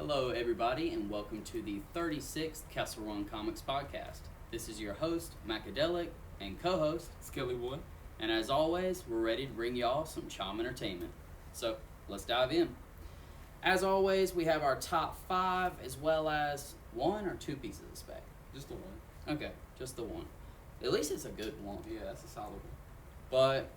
Hello, everybody, and welcome to the 36th Kessel Run Comics podcast. This is your host, Macadelic, and co-host, Skelly Boy. And as always, we're ready to bring y'all some charm entertainment. So, let's dive in. As always, we have our top 5 as well as 1 or 2 pieces of spec. Just the one. Okay, just the one. At least it's a good one. Yeah, that's a solid one. But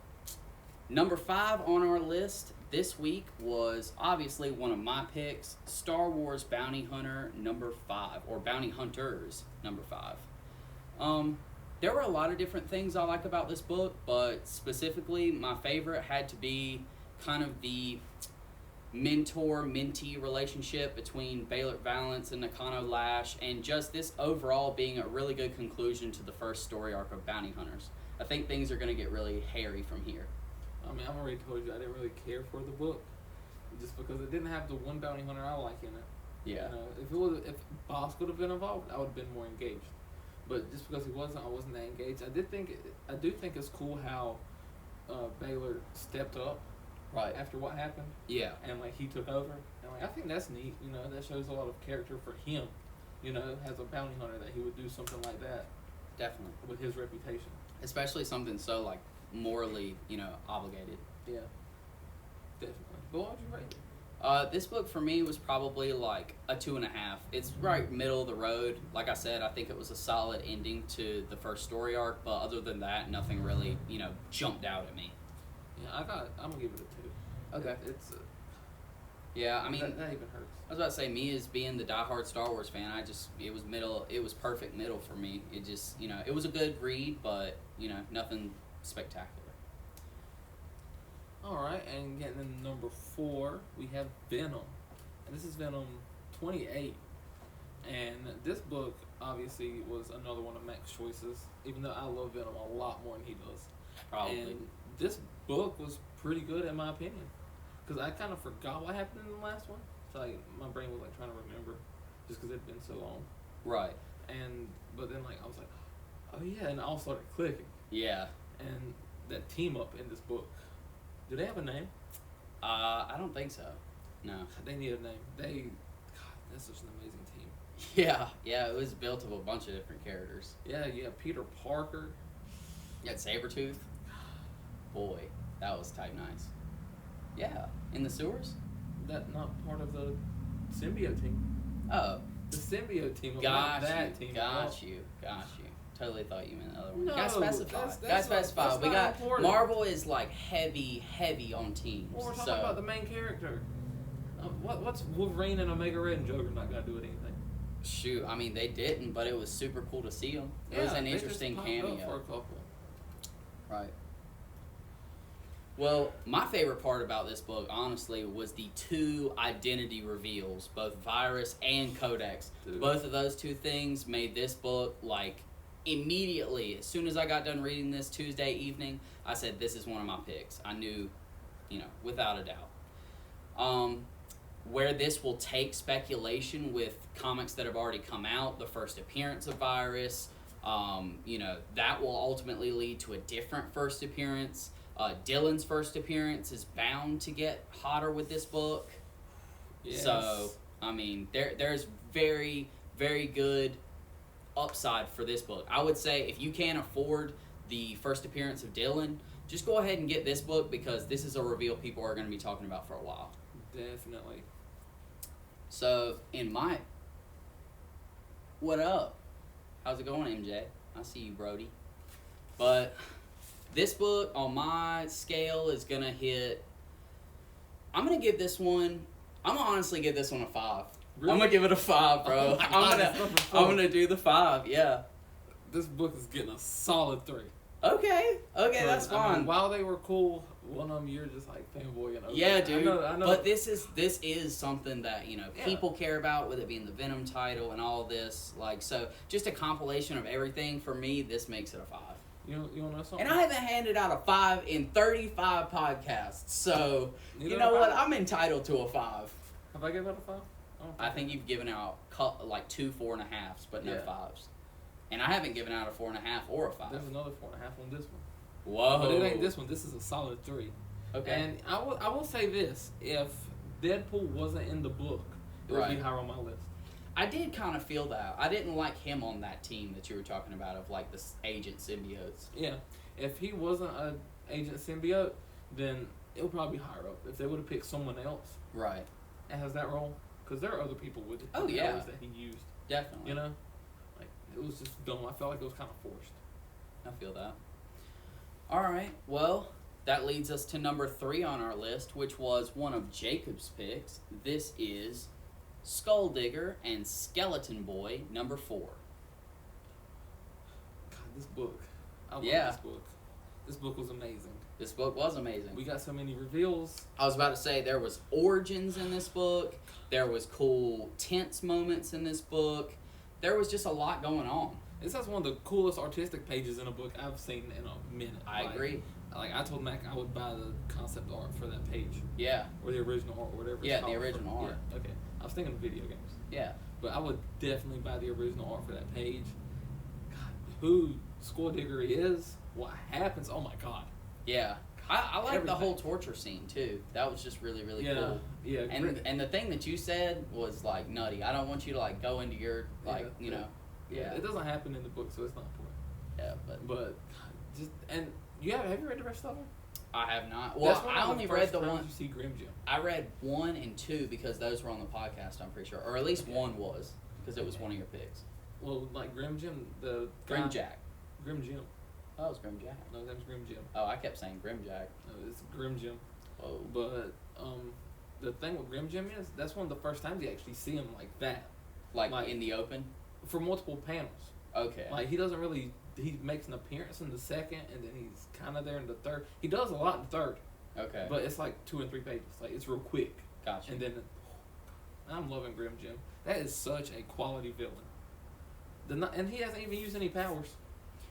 number 5 on our list this week was obviously one of my picks, Star Wars Bounty Hunter number 5, or Bounty Hunters number 5. There were a lot of different things I like about this book, but specifically my favorite had to be kind of the mentor-mentee relationship between Baylor Valance and Nakano Lash, and just this overall being a really good conclusion to the first story arc of Bounty Hunters. I think things are going to get really hairy from here. I mean, I've already told you I didn't really care for the book, just because it didn't have the one bounty hunter I like in it. Yeah. You know, if Boss could have been involved, I would have been more engaged. But just because he wasn't, I wasn't that engaged. I do think it's cool how Baylor stepped up Right. after what happened. Yeah. And he took over. And I think that's neat. You know, that shows a lot of character for him. You know, as a bounty hunter, that he would do something like that. Definitely. With his reputation. Especially something so morally, obligated. Yeah. Definitely. But what would you rate it? This book for me was probably a 2.5. It's right middle of the road. Like I said, I think it was a solid ending to the first story arc, but other than that, nothing really, jumped out at me. Yeah, I'm gonna give it a 2. Okay. It's yeah, I mean, that even hurts. I was about to say, me as being the diehard Star Wars fan, it was middle. It was perfect middle for me. It just, it was a good read, but nothing spectacular. Alright, and getting in number 4, we have Venom. And this is Venom 28. And this book, obviously, was another one of Mac's choices, even though I love Venom a lot more than he does. Probably. And this book was pretty good, in my opinion. Because I kind of forgot what happened in the last one. So, my brain was, trying to remember, just because it had been so long. Right. But then, I was like, oh yeah, and it all started clicking. Yeah. And that team up in this book, do they have a name? I don't think so. No. They need a name. God, that's such an amazing team. Yeah, it was built of a bunch of different characters. Yeah, you have Peter Parker. You had Sabretooth. Boy, that was tight nice. Yeah, in the sewers? That not part of the symbiote team. Oh. The symbiote team. Got you. Totally thought you meant the other one. No, Gotta specify. We got important. Marvel is heavy on teams. Well, we're talking about the main character. What's Wolverine and Omega Red and Joker not gonna do with anything? Shoot, I mean they didn't, but it was super cool to see them. It was an interesting cameo. For a couple. Right. Well, my favorite part about this book, honestly, was the 2 identity reveals, both Virus and Codex. Dude. Both of those 2 things made this book, immediately, as soon as I got done reading this Tuesday evening, I said, this is one of my picks. I knew, without a doubt. Where this will take speculation with comics that have already come out, the first appearance of Virus, that will ultimately lead to a different first appearance. Dylan's first appearance is bound to get hotter with this book. Yes. So, I mean, there's very, very good upside for this book. I would say if you can't afford the first appearance of Dylan, just go ahead and get this book because this is a reveal people are going to be talking about for a while. Definitely. So, what up? How's it going, MJ? I see you, Brody. But this book, on my scale, is going to hit... I'm going to honestly give this one a 5. Really? I'm going to give it a 5, bro. I'm going to do the 5, yeah. This book is getting a solid 3. Okay, that's fine. I mean, while they were cool, one of them you're just fanboying over. Yeah, dude. I know. But this is something that people care about, with it being the Venom title and all this. So just a compilation of everything. For me, this makes it a 5. You want to know something? And I haven't handed out a 5 in 35 podcasts, so you know what? I'm entitled to a 5. Have I given it a 5? I think you've given out 2 4.5s, but no 5s. And I haven't given out a 4.5 or a 5. There's another 4.5 on this one. Whoa! But it ain't this one. This is a solid 3. Okay. And I will say this: if Deadpool wasn't in the book, it would be higher on my list. I did kind of feel that. I didn't like him on that team that you were talking about of like the agent symbiotes. Yeah, if he wasn't an agent symbiote, then it would probably be higher up. If they would have picked someone else, Right. that has that role, because there are other people with the powers that he used. Definitely. You know, like it was just dumb. I felt like it was kind of forced. I feel that. All right. Well, that leads us to number 3 on our list, which was one of Jacob's picks. This is Skulldigger and Skeleton Boy, number 4. God, this book. I love Yeah. this book. This book was amazing. This book was amazing. We got so many reveals. I was about to say there was origins in this book. There was cool tense moments in this book. There was just a lot going on. This has one of the coolest artistic pages in a book I've seen in a minute. I agree. Like I told Mac I would buy the concept art for that page. Yeah. Or the original art, or whatever. Yeah, it's called. the original art. Yeah, okay. I was thinking of video games. Yeah. But I would definitely buy the original art for that page. God, who Skulldigger is, what happens, oh my god. Yeah. I like the Everything. whole torture scene too. That was just really, really cool. Yeah. And the thing that you said was like nutty. I don't want you to like go into your like you know. Yeah. It doesn't happen in the book, so it's not important. Yeah, but God, just and have you read the rest of them? I have not. Well, I only read the one. You see Grim Jim. I read 1 and 2 because those were on the podcast. I'm pretty sure, or at least 1 was because it was one of your picks. Well, like Grim Jim, the Grim guy- Jack. Grim Jim. Oh, it was Grim Jack. No, his name's Grim Jim. Oh, I kept saying Grim Jack. No, it's Grim Jim. Oh. But the thing with Grim Jim is that's one of the first times you actually see him like that, Like Like- in the open. for multiple panels. Okay. Like he doesn't really. He makes an appearance in the second, and then he's kind of there in the third. He does a lot in the third, Okay. but it's like 2 and 3 pages. Like it's real quick, Gotcha. and then I'm loving Grim Jim. That is such a quality villain. And he hasn't even used any powers.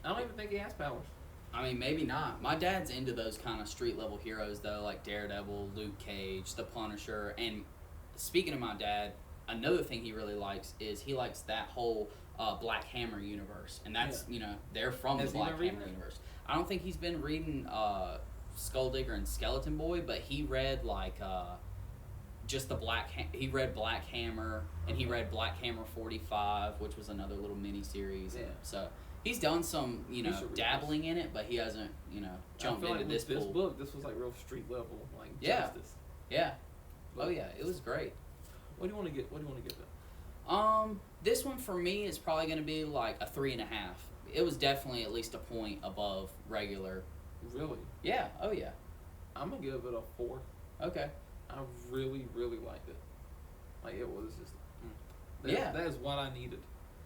I don't even think he has powers. I mean, maybe not. My dad's into those kind of street level heroes though, like Daredevil, Luke Cage, the Punisher. And speaking of my dad, another thing he really likes is he likes that whole Black Hammer universe, and that's you know they're from Has the he Black been reading Hammer it? universe. I don't think he's been reading Skulldigger and Skeleton Boy, but he read like just the he read Black Hammer, and he read Black Hammer 45, which was another little mini series. Yeah. So he's done some He should read dabbling in it, but he hasn't jumped I feel into like this with this pool. book, this was like real street level, like Yeah. justice. Yeah. But Oh yeah, it was great. What do you want to get? What do you want to get? This one for me is probably going to be like a 3.5. It was definitely at least a point above regular. Really? Yeah. Oh yeah. I'm gonna give it a 4. Okay. I really, really liked it. Like it was just. That is what I needed.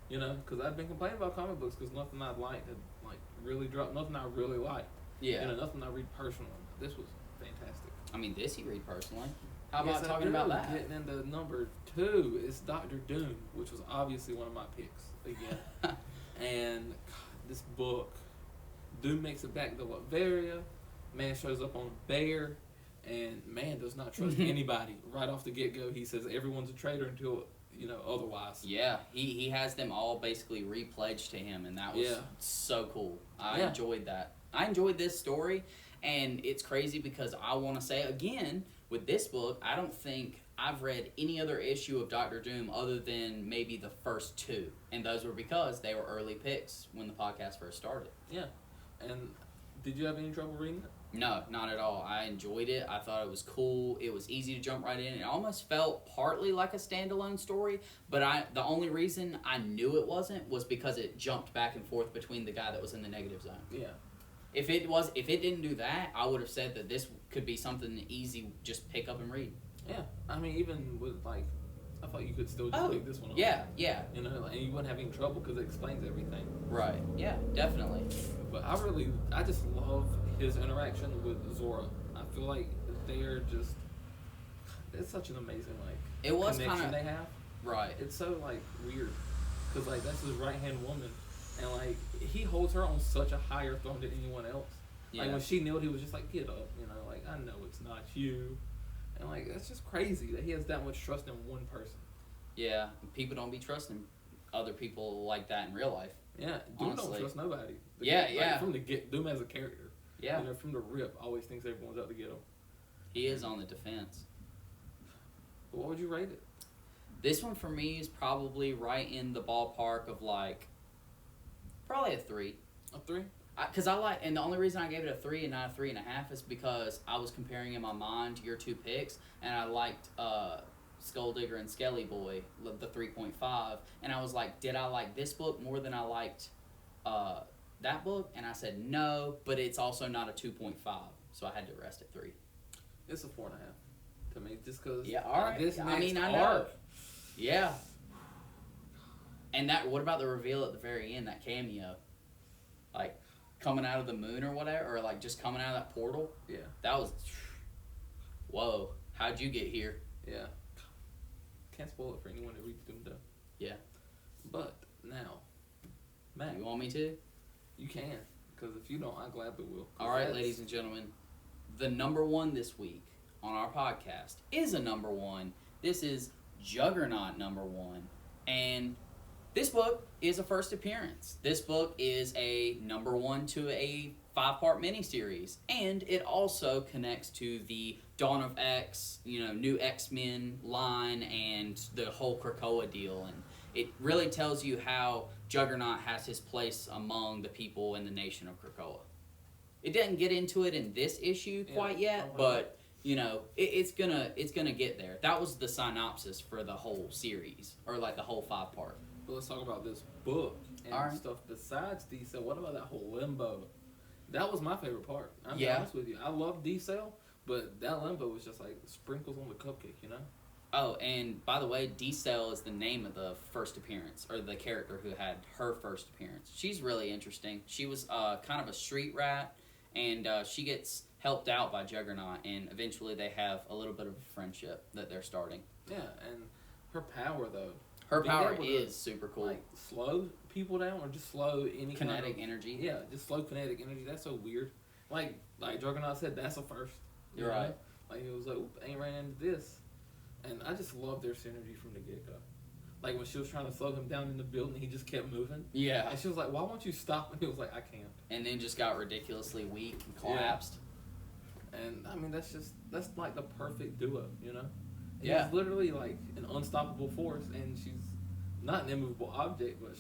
You know, because I've been complaining about comic books because nothing I'd liked had like really dropped. Nothing I really liked. Yeah. You know, nothing I read personally. This was fantastic. I mean, this you read personally. How Yes, about I talking do. about that? Getting into number 2 is Doctor Doom, which was obviously one of my picks again. And God, this book, Doom makes it back to Latveria. Man shows up on a bear, and man does not trust anybody. Right off the get go, he says everyone's a traitor until otherwise. Yeah, he has them all basically repledged to him, and that was so cool. I enjoyed that. I enjoyed this story, and it's crazy because I want to say again with this book, I don't think I've read any other issue of Doctor Doom other than maybe the first 2, and those were because they were early picks when the podcast first started. Yeah, and did you have any trouble reading it? No, not at all. I enjoyed it. I thought it was cool. It was easy to jump right in. It almost felt partly like a standalone story, but the only reason I knew it wasn't was because it jumped back and forth between the guy that was in the negative zone. Yeah. If it didn't do that, I would have said that this could be something easy, just pick up and read. Yeah, I mean, even with like, I thought you could still just pick this one up. Yeah. You know, and you wouldn't have any trouble because it explains everything. Right. Yeah, definitely. But I just love his interaction with Zora. I feel like they're just, it's such an amazing It was connection kind of they have. right. It's so like weird because like that's his right hand woman, and like he holds her on such a higher throne than anyone else. Yeah. Like when she kneeled, he was just like, "Get up," like I know it's not you, and like that's just crazy that he has that much trust in one person. Yeah, people don't be trusting other people like that in real life. Yeah, Doom Honestly. don't trust nobody. From the get, Doom as a character. Yeah. From the rip, always thinks everyone's out to get him. He is on the defense. But what would you rate it? This one for me is probably right in the ballpark of like, probably a 3. A 3? Because I like, and the only reason I gave it a 3 and not a 3.5 is because I was comparing in my mind your 2 picks, and I liked Skulldigger and Skelly Boy, the 3.5, and I was like, did I like this book more than I liked that book? And I said no, but it's also not a 2.5, so I had to rest at 3. It's a 4.5 to me, just because. Yeah, all right. This I mean, I know. Yeah. And that, what about the reveal at the very end, that cameo? Like, coming out of the moon or whatever, or like just coming out of that portal? Yeah. That was, whoa, how'd you get here? Yeah. Can't spoil it for anyone that reads Doom Doe. Yeah. But, now, Matt. You want me to? You can, because if you don't, I gladly will. All right, ladies and gentlemen, the number 1 this week on our podcast is a number 1. This is Juggernaut number 1, and this book is a first appearance. This book is a number 1 to a 5-part miniseries, and it also connects to the Dawn of X, new X-Men line, and the whole Krakoa deal, and it really tells you how Juggernaut has his place among the people in the nation of Krakoa. It doesn't get into it in this issue quite yet, but it's gonna get there. That was the synopsis for the whole series, or like the whole 5-part. But let's talk about this book and stuff besides D-Cell. What about that whole limbo? That was my favorite part. I'm honest with you. I love D-Cell, but that limbo was just like sprinkles on the cupcake, Oh, and by the way, D-Cell is the name of the first appearance, or the character who had her first appearance. She's really interesting. She was kind of a street rat, and she gets helped out by Juggernaut, and eventually they have a little bit of a friendship that they're starting. Yeah, and her power, though. Her power is super cool. Like, slow people down, or just slow any kinetic kind of energy. Yeah, just slow kinetic energy. That's so weird. Like Juggernaut said, that's a first. You're right. Like, it was like, oop, ain't ran into this. And I just love their synergy from the get-go. Like, when she was trying to slow him down in the building, he just kept moving. Yeah. And she was like, why won't you stop? And he was like, I can't. And then just got ridiculously weak and collapsed. Yeah. And, I mean, that's like the perfect duo, Yeah. He's literally, like, an unstoppable force, and she's not an immovable object, but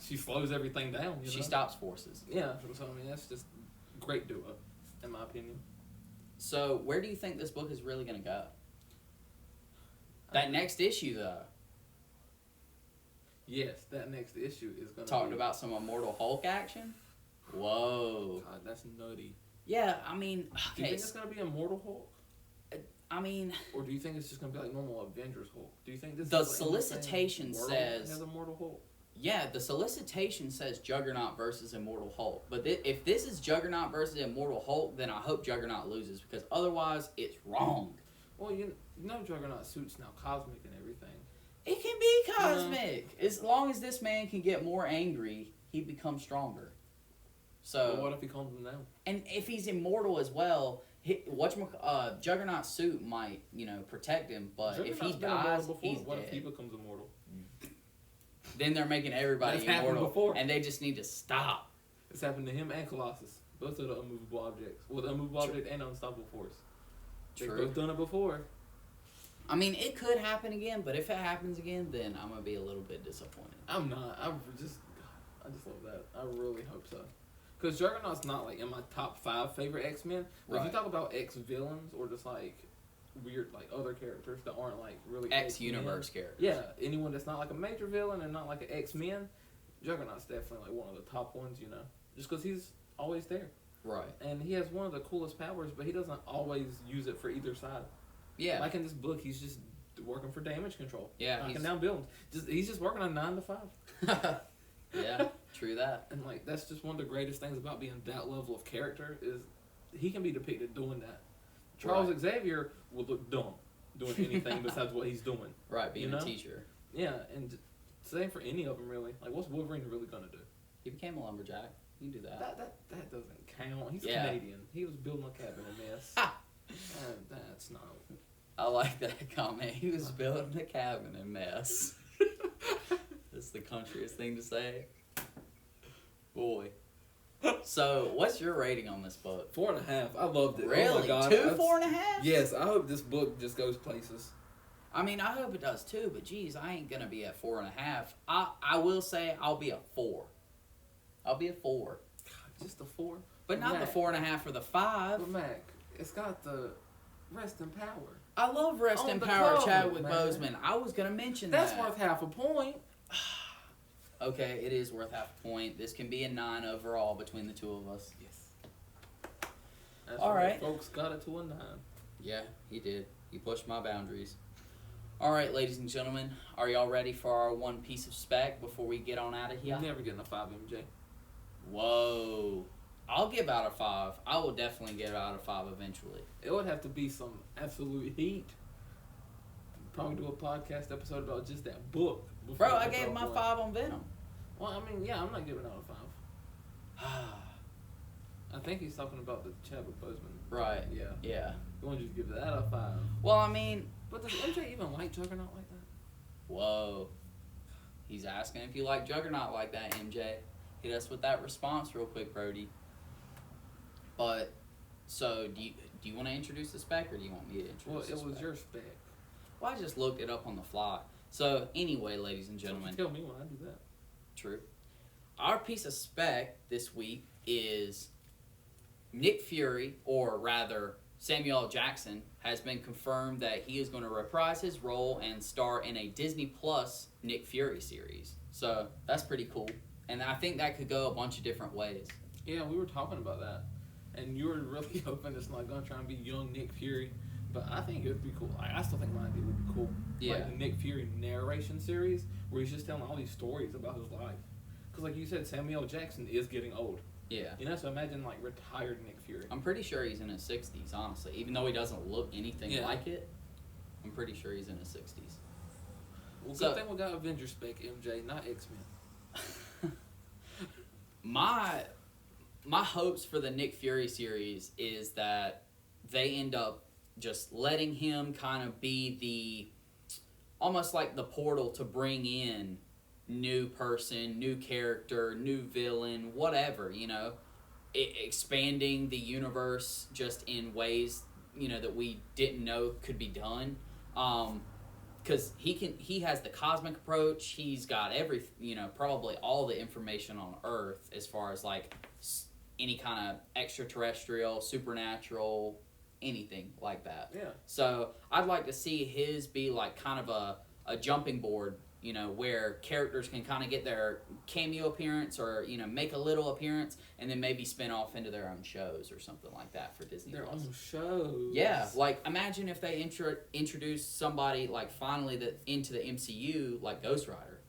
she slows everything down, She stops forces. Yeah. So, I mean, that's just great duo, in my opinion. So, where do you think this book is really going to go? That next issue, though. Yes, that next issue is going to Talking about some Immortal Hulk action? Whoa. God, that's nutty. Yeah, I mean... Okay. Do you think it's going to be Immortal Hulk? I mean... Or do you think it's just going to be like normal Avengers Hulk? Do you think this the is like solicitation says... has Immortal Hulk? Yeah, the solicitation says Juggernaut versus Immortal Hulk. But if this is Juggernaut versus Immortal Hulk, then I hope Juggernaut loses, because otherwise it's wrong. Well, you know Juggernaut suit's now cosmic and everything. It can be cosmic. As long as this man can get more angry, he becomes stronger. So. Well, what if he calms him down? And if he's immortal as well, Juggernaut's suit might, protect him. But if he dies, he's what dead. if he becomes immortal? Then they're making everybody That's immortal, before. and they just need to stop. It's happened to him and Colossus. Both are the unmovable objects. Well, the unmovable object and unstoppable force. They've both done it before. I mean, it could happen again, but if it happens again, then I'm gonna be a little bit disappointed. I'm not. I just love that. I really hope so. Because Juggernaut's not like in my top 5 favorite X-Men. But if you talk about X-villains or just like weird like other characters that aren't like really X-universe characters. Yeah, anyone that's not like a major villain and not like an X-Men, Juggernaut's definitely like one of the top ones, just because he's always there. Right. And he has one of the coolest powers, but he doesn't always use it for either side. Yeah. Like in this book, he's just working for damage control. Yeah. Knocking down buildings. He's just working on 9 to 5. Yeah, true that. And like that's just one of the greatest things about being that level of character is he can be depicted doing that. Charles Xavier will look dumb doing anything besides what he's doing. Right, being a teacher. Yeah, and same for any of them really. Like, what's Wolverine really gonna do? He became a lumberjack. You can do that. That doesn't count. He's Canadian. He was building a cabin in mess. That's not. I like that comment. He was building a cabin in mess. That's the countryest thing to say. Boy. So, what's your rating on this book? 4.5. I loved it. Really? Oh my God. 2 4.5? Yes, I hope this book just goes places. I mean, I hope it does too, but geez, I ain't gonna be at 4.5. I will say I'll be a 4. I'll be a 4. Just a 4? But not Mac, the 4.5 or the 5. But Mac, it's got the rest in power. I love Rest On in the Power, cover, Chadwick man. Boseman. I was gonna mention That's that. worth half a point. Okay, it is worth half a point. This can be a 9 overall between the two of us. Yes. That's All right. Folks got it to a 9. Yeah, he did. He pushed my boundaries. All right, ladies and gentlemen, are y'all ready for our one piece of spec before we get on out of here? You're never getting a 5, MJ. Whoa. I'll give out a 5. I will definitely give out a 5 eventually. It would have to be some absolute heat. Probably do a podcast episode about just that book. before Bro, I gave drop my one. 5 on Venom. Well, I mean, yeah, I'm not giving out a 5. I think he's talking about the Chadwick Boseman. Right. Yeah. Yeah. You want to just give that a 5. Well, I mean... But does MJ even like Juggernaut like that? Whoa. He's asking if you like Juggernaut like that, MJ. Hit us with that response real quick, Brody. But, so, do you want to introduce the spec, or do you want me to introduce Well, the it was spec? your spec. Well, I just looked it up on the fly. So, anyway, ladies and gentlemen. Tell me when I do that. True. Our piece of spec this week is Nick Fury, or rather Samuel L. Jackson, has been confirmed that he is going to reprise his role and star in a Disney Plus Nick Fury series. So that's pretty cool. And I think that could go a bunch of different ways. Yeah, we were talking about that. And you were really hoping it's not going to try and be young Nick Fury. But I think it would be cool. I still think my idea would be cool. Yeah. Like the Nick Fury narration series where he's just telling all these stories about his life. Because like you said, Samuel L. Jackson is getting old. Yeah. You know, so imagine like retired Nick Fury. I'm pretty sure he's in his 60s, honestly. Even though he doesn't look anything Yeah. like it, I'm pretty sure he's in his 60s. Well, So- good thing we got Avengers spec, MJ, not X-Men. My hopes for the Nick Fury series is that they end up just letting him kind of be the almost like the portal to bring in new person, new character, new villain, whatever, you know, expanding the universe just in ways, you know, that we didn't know could be done. Because he has the cosmic approach. He's got probably all the information on Earth as far as like any kind of extraterrestrial, supernatural, anything like that. Yeah. So I'd like to see his be like kind of a jumping board, you know, where characters can kind of get their cameo appearance or, you know, make a little appearance and then maybe spin off into their own shows or something like that for Disney+. Their own shows. Yeah, like imagine if they introduce somebody like finally into the MCU like Ghost Rider,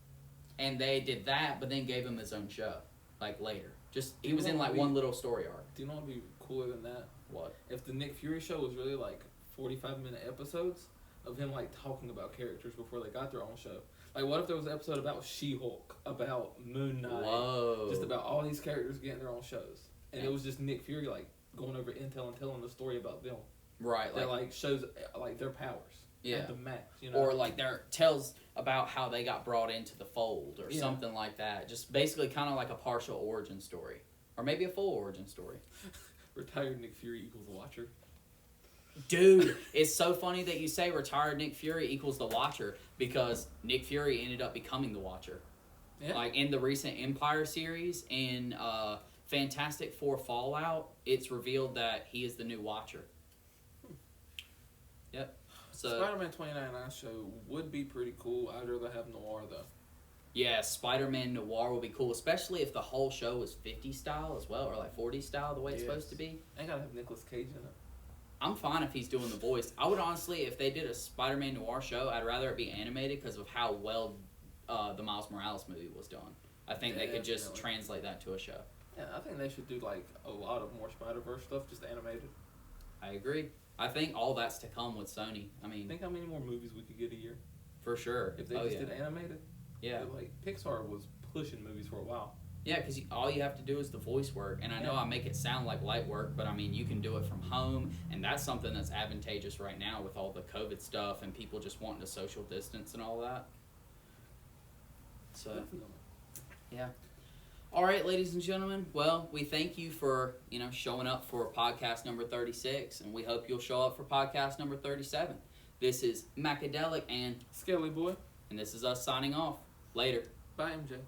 and they did that, but then gave him his own show like later. Just he was in like one little story arc. Do you know what would be cooler than that? What? If the Nick Fury show was really like 45-minute episodes of him like talking about characters before they got their own show. Like, what if there was an episode about She-Hulk, about Moon Knight, Whoa. just about all these characters getting their own shows, and it was just Nick Fury like going over intel and telling the story about them. Right, That like shows like their powers. Yeah. At the max, you know. Or like tells about how they got brought into the fold or Yeah. something like that. Just basically kind of like a partial origin story, or maybe a full origin story. Retired Nick Fury equals Watcher. Dude, it's so funny that you say retired Nick Fury equals the Watcher, because Nick Fury ended up becoming the Watcher. Yeah. Like in the recent Empire series, in Fantastic Four Fallout, it's revealed that he is the new Watcher. Yep. So Spider-Man 2099 show would be pretty cool. I'd rather have Noir though. yeah, Spider-Man Noir will be cool, especially if the whole show is 50 style as well, or like 40 style, the way it's supposed to be. I gotta have Nicolas Cage in it. I'm fine if he's doing the voice. I would honestly, if they did a Spider-Man Noir show, I'd rather it be animated because of how well the Miles Morales movie was done. I think they could just definitely. translate that to a show. Yeah, I think they should do like a lot of more Spider-Verse stuff, just animated. I agree. I think all that's to come with Sony. I mean, Think how many more movies we could get a year for sure. if they just did animated. Yeah. Like Pixar was pushing movies for a while. Yeah, because all you have to do is the voice work. And I know I make it sound like light work, but I mean, you can do it from home. And that's something that's advantageous right now with all the COVID stuff and people just wanting to social distance and all that. So, Definitely. yeah. All right, ladies and gentlemen. Well, we thank you for, showing up for podcast number 36. And we hope you'll show up for podcast number 37. This is Macadelic and Skelly Boy. this is us signing off. Later. Bye, MJ.